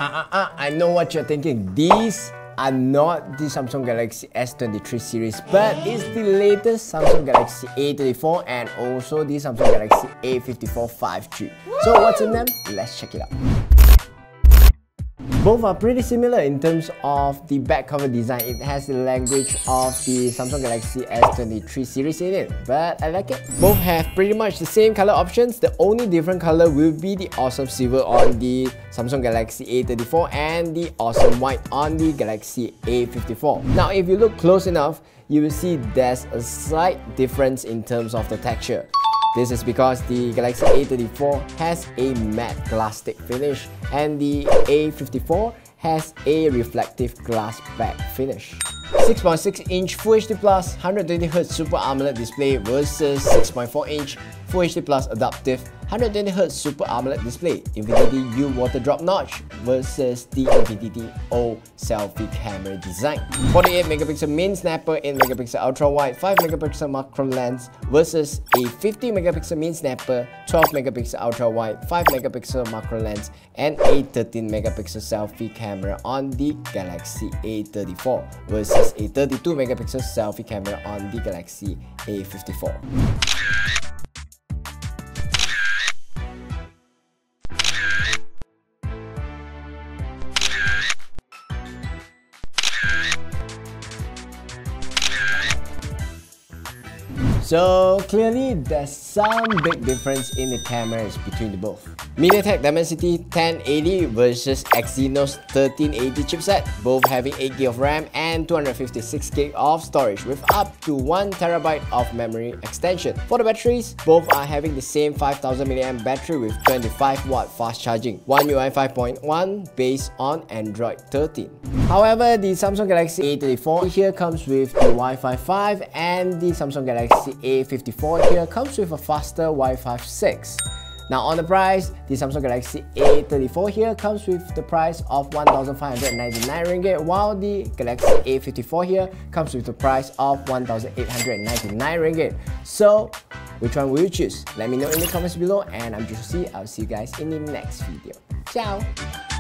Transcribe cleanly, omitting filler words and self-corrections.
I know what you're thinking. These are not the Samsung Galaxy S23 series, but it's the latest Samsung Galaxy A34 and also the Samsung Galaxy A54 5G. So what's in them? Let's check it out. Both are pretty similar in terms of the back cover design. It has the language of the Samsung Galaxy S23 series in it, but I like it. Both have pretty much the same color options. The only different color will be the awesome silver on the Samsung Galaxy A34 and the awesome white on the Galaxy A54. Now, if you look close enough, you will see there's a slight difference in terms of the texture. This is because the Galaxy A34 has a matte Glastic finish and the A54 has a reflective glass back finish. 6.6-inch Full HD Plus 120Hz Super AMOLED display versus 6.4-inch Full HD Plus adaptive 120Hz Super AMOLED display, Infinity U water drop notch versus the Infinity O selfie camera design. 48MP main snapper, 8MP ultra wide, 5MP macro lens versus a 50MP main snapper, 12MP ultra wide, 5MP macro lens and a 13MP selfie camera on the Galaxy A34 versus a 32MP selfie camera on the Galaxy A54. So clearly there's some big difference in the cameras between the both. MediaTek Dimensity 1080 versus Exynos 1380 chipset, both having 8GB of RAM and 256GB of storage with up to 1TB of memory extension. For the batteries, both are having the same 5000mAh battery with 25W fast charging, One UI 5.1 based on Android 13. However, the Samsung Galaxy A34 here comes with the Wi-Fi 5 and the Samsung Galaxy A54 here comes with a faster Wi-Fi 6. Now on the price, the Samsung Galaxy A34 here comes with the price of 1,599 ringgit, while the Galaxy A54 here comes with the price of 1,899 ringgit. So, which one will you choose? Let me know in the comments below, and I'm Josie. I'll see you guys in the next video. Ciao!